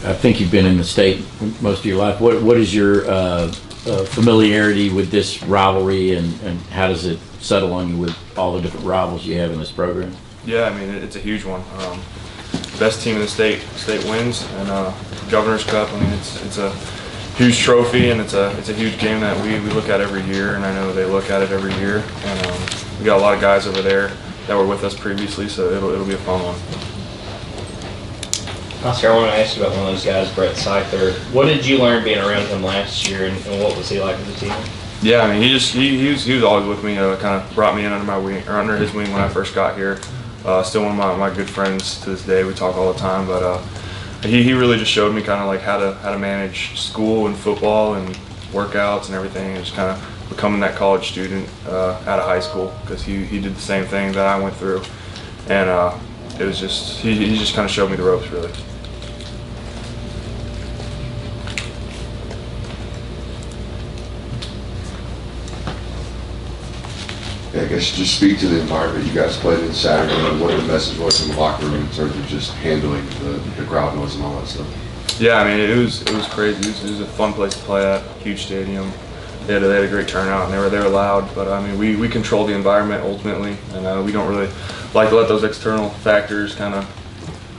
I think you've been in the state most of your life. What is your familiarity with this rivalry, and how does it settle on you with all the different rivals you have in this program? Yeah, I mean, it's a huge one. Best team in the state wins, and Governor's Cup. I mean, it's a huge trophy, and it's a huge game that we look at every year, and I know they look at it every year. And we got a lot of guys over there that were with us previously, so it'll be a fun one. Oscar, I want to ask you about one of those guys, Brett Seither. What did you learn being around him last year, and what was he like as a teammate? Yeah, I mean, he was always with me. Kind of brought me in under his wing when I first got here. Still one of my good friends to this day. We talk all the time, but he really just showed me kind of like how to manage school and football and workouts and everything, and just kind of becoming that college student out of high school, because he did the same thing that I went through, and it was just he just kind of showed me the ropes, really. I guess just speak to the environment you guys played in Saturday and what the message was in the locker room in terms of just handling the crowd noise and all that stuff. Yeah, I mean, it was crazy. It was a fun place to play at, huge stadium. They had a great turnout, and they were loud. But I mean, we control the environment ultimately, and we don't really like to let those external factors kind of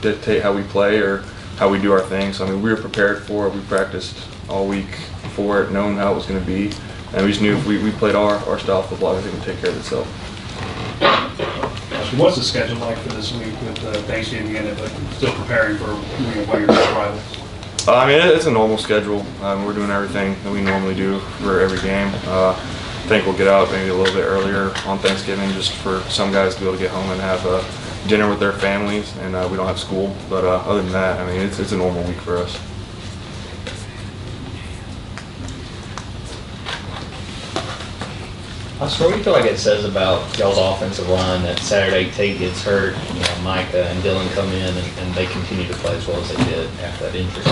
dictate how we play or how we do our thing. So I mean, we were prepared for it. We practiced all week for it, knowing how it was going to be. And we just knew if we played our style of football, everything would take care of itself. What's the schedule like for this week with Thanksgiving in it, but still preparing for one of your best rivals? I mean, it's a normal schedule. We're doing everything that we normally do for every game. I think we'll get out maybe a little bit earlier on Thanksgiving, just for some guys to be able to get home and have dinner with their families, and we don't have school. But other than that, I mean, it's a normal week for us. Oscar, what do you feel like it says about y'all's offensive line that Saturday Tate gets hurt, Micah and Dylan come in and they continue to play as well as they did after that injury?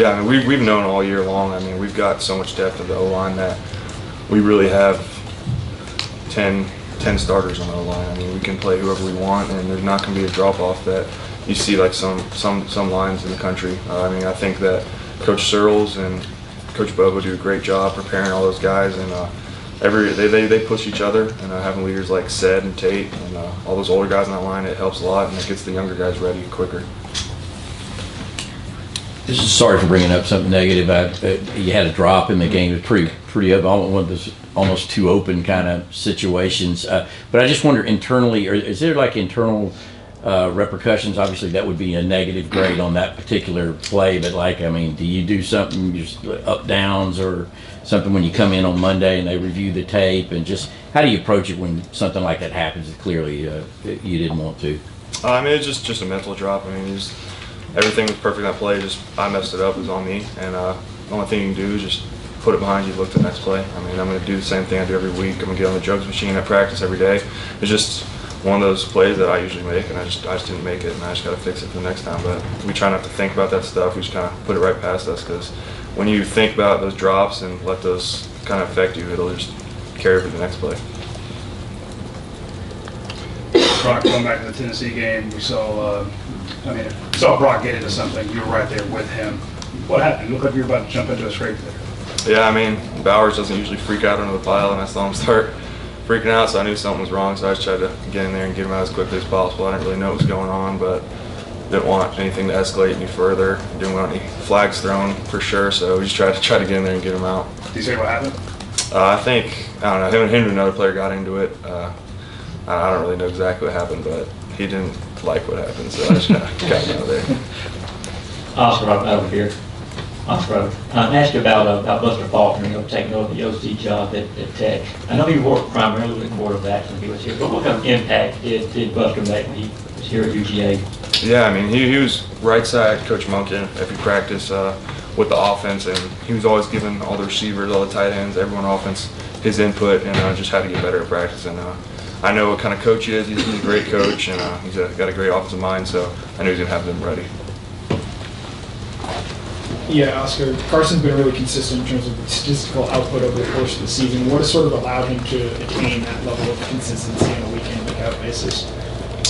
Yeah, I mean, we've known all year long. I mean, we've got so much depth of the O-line that we really have 10 starters on the O-line. I mean, we can play whoever we want, and there's not going to be a drop-off that you see like some lines in the country. I mean, I think that Coach Searles and Coach Bobo do a great job preparing all those guys, and they push each other, and having leaders like Sed and Tate and all those older guys on that line, it helps a lot, and it gets the younger guys ready quicker. This is sorry for bringing up something negative. You had a drop in the game. It was pretty up. One of those almost too open kind of situations. But I just wonder internally, or is there like internal repercussions? Obviously, that would be a negative grade on that particular play. But like, I mean, do you do something just up downs or something when you come in on Monday and they review the tape, and just how do you approach it when something like that happens that clearly you didn't want to? I mean, it's just a mental drop. I mean, everything was perfect in that play. Just I messed it up. It was on me, and the only thing you can do is just put it behind you, look to the next play. I mean, I'm going to do the same thing I do every week. I'm going to get on the jugs machine at practice every day. It's just one of those plays that I usually make, and I just didn't make it, and I just got to fix it for the next time. But we try not to think about that stuff. We just kind of put it right past us, because when you think about those drops and let those kind of affect you, it'll just carry for the next play. Brock, going back to the Tennessee game, we saw Brock get into something. You were right there with him. What happened? It looked like you were about to jump into a scrape there. Yeah, I mean, Bowers doesn't usually freak out under the pile, and I saw him start freaking out, so I knew something was wrong, so I just tried to get in there and get him out as quickly as possible. I didn't really know what was going on, but didn't want anything to escalate any further. Didn't want any flags thrown for sure, so we just tried to get in there and get him out. Did you say what happened? I don't know, him and another player got into it. I don't really know exactly what happened, but he didn't like what happened, so I just got him out of there. Oscar, over here. Oscar, I asked you about Buster Faulkner, taking over the OC job at Tech. I know he worked primarily with quarterbacks when he was here, but what kind of impact did Buster make when he was here at UGA? Yeah, I mean, he was right side Coach Monken every practice with the offense, and he was always giving all the receivers, all the tight ends, everyone on offense his input, and just how to get better at practice. And I know what kind of coach he is. He's a great coach, and he's got a great offensive mind, so I knew he was going to have them ready. Yeah, Oscar, Carson's been really consistent in terms of the statistical output over the course of the season. What has sort of allowed him to attain that level of consistency on a week-in, week-out basis?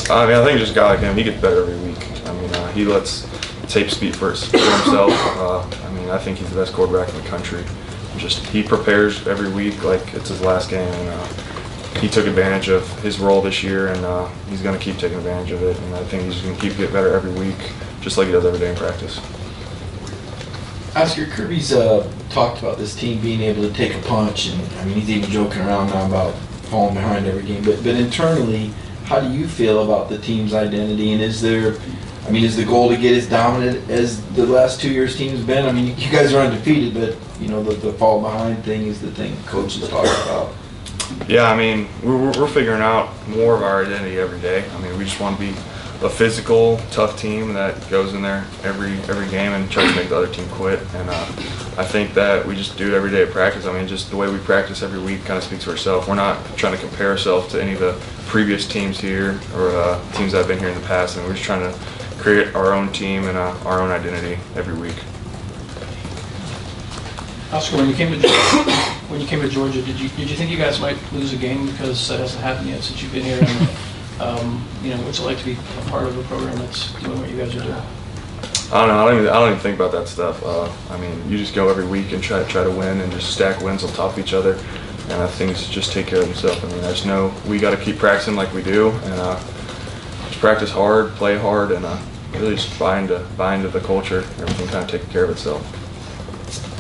I mean, I think just a guy like him, he gets better every week. I mean, he lets tape speak for himself. I mean, I think he's the best quarterback in the country. He prepares every week like it's his last game, and he took advantage of his role this year, and he's going to keep taking advantage of it. And I think he's going to keep getting better every week, just like he does every day in practice. Oscar, Kirby's talked about this team being able to take a punch, and I mean, he's even joking around now about falling behind every game. But internally, how do you feel about the team's identity? And is the goal to get as dominant as the last 2 years' team's been? I mean, you guys are undefeated, but you know the fall behind thing is the thing coaches talk about. Yeah, I mean, we're figuring out more of our identity every day. I mean, we just want to be a physical, tough team that goes in there every game and tries to make the other team quit. And I think that we just do it every day at practice. I mean, just the way we practice every week kind of speaks for itself. We're not trying to compare ourselves to any of the previous teams here or teams that have been here in the past. And we're just trying to create our own team and our own identity every week. Oscar, when you came to Georgia, did you think you guys might lose a game because that hasn't happened yet since you've been here? And, what's it like to be a part of a program that's doing what you guys are doing? I don't know. I don't even think about that stuff. I mean, you just go every week and try to win and just stack wins on top of each other, and things just take care of themselves. I mean, I just know we got to keep practicing like we do, and just practice hard, play hard, and really just buy into the culture. Everything kind of takes care of itself.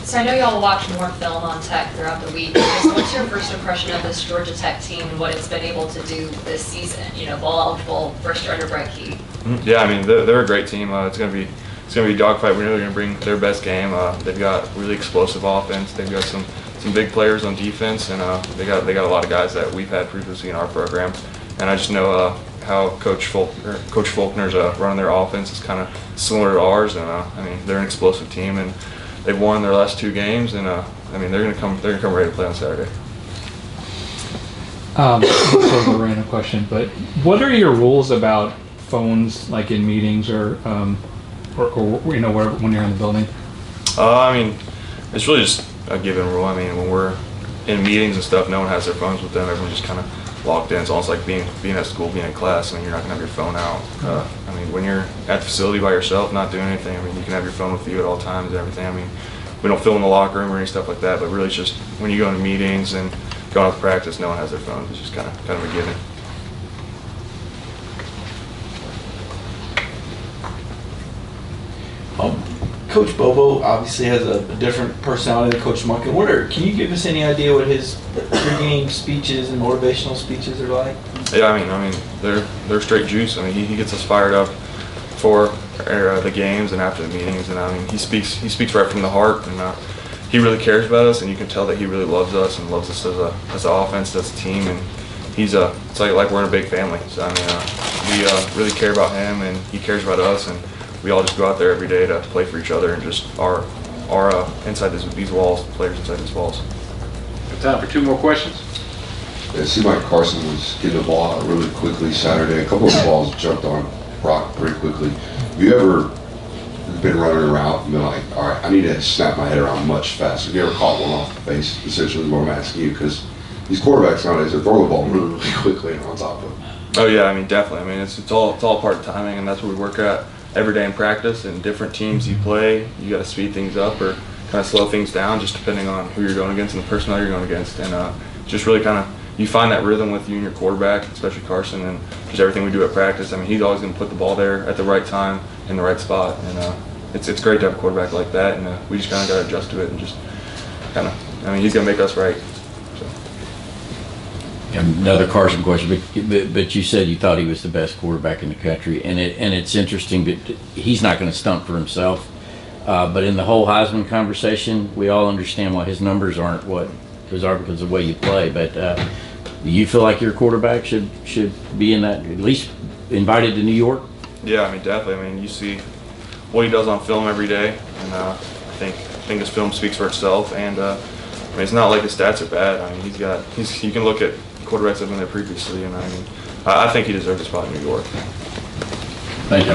So I know y'all watch more film on Tech throughout the week. So what's your first impression of this Georgia Tech team and what it's been able to do this season? Bowl eligible, first year under Brett Key. Yeah, I mean they're a great team. It's gonna be a dogfight. We're really gonna bring their best game. They've got really explosive offense. They've got some big players on defense, and they got a lot of guys that we've had previously in our program. And I just know how Coach Faulkner's running their offense is kind of similar to ours. And I mean they're an explosive team, and they've won their last 2 games, and I mean they're gonna come ready to play on Saturday. Sort of a random question, but what are your rules about phones, like in meetings or wherever when you're in the building? I mean, it's really just a given rule. I mean, when we're in meetings and stuff, no one has their phones with them. Everyone's just kind of locked in. It's almost like being at school, being in class. I mean, you're not gonna have your phone out. I mean, when you're at the facility by yourself, not doing anything, I mean, you can have your phone with you at all times and everything. I mean, we don't film in the locker room or any stuff like that, but really it's just when you go into meetings and going out to practice, no one has their phones. It's just kind of a given. Coach Bobo obviously has a different personality than Coach Munkin. Can you give us any idea what his pregame speeches and motivational speeches are like? Yeah, I mean, they're straight juice. I mean, he gets us fired up for the games and after the meetings, and I mean, he speaks right from the heart, and he really cares about us, and you can tell that he really loves us and loves us as an offense, as a team, and it's like we're in a big family. So I mean, we really care about him, and he cares about us, and we all just go out there every day to play for each other and just our inside these walls, players inside these walls. Got time for 2 more questions. It seemed like Carson was getting the ball out really quickly Saturday. A couple of balls jumped on Brock pretty quickly. Have you ever been running around and been like, all right, I need to snap my head around much faster? Have you ever caught one off the face, essentially, is what I'm asking you? Because these quarterbacks nowadays, they throw the ball really, really quickly and on top of it. Oh yeah, I mean, definitely. I mean, it's all part of timing, and that's what we work at every day in practice. And different teams you play, you got to speed things up or kind of slow things down, just depending on who you're going against and the personnel you're going against. And just really kind of you find that rhythm with you and your quarterback, especially Carson, and just everything we do at practice. I mean, he's always going to put the ball there at the right time in the right spot, and it's great to have a quarterback like that. And we just kind of got to adjust to it and just kind of. I mean, he's going to make us right. Another Carson question, but you said you thought he was the best quarterback in the country, and it's interesting that he's not going to stump for himself. But in the whole Heisman conversation, we all understand why his numbers aren't what those are because of the way you play. But do you feel like your quarterback should be in that, at least invited to New York? Yeah, I mean, definitely. I mean, you see what he does on film every day, and I think his film speaks for itself. And I mean, it's not like his stats are bad. I mean, you can look at quarterbacks that have been there previously, and I mean, I think he deserves a spot in New York. Thank you.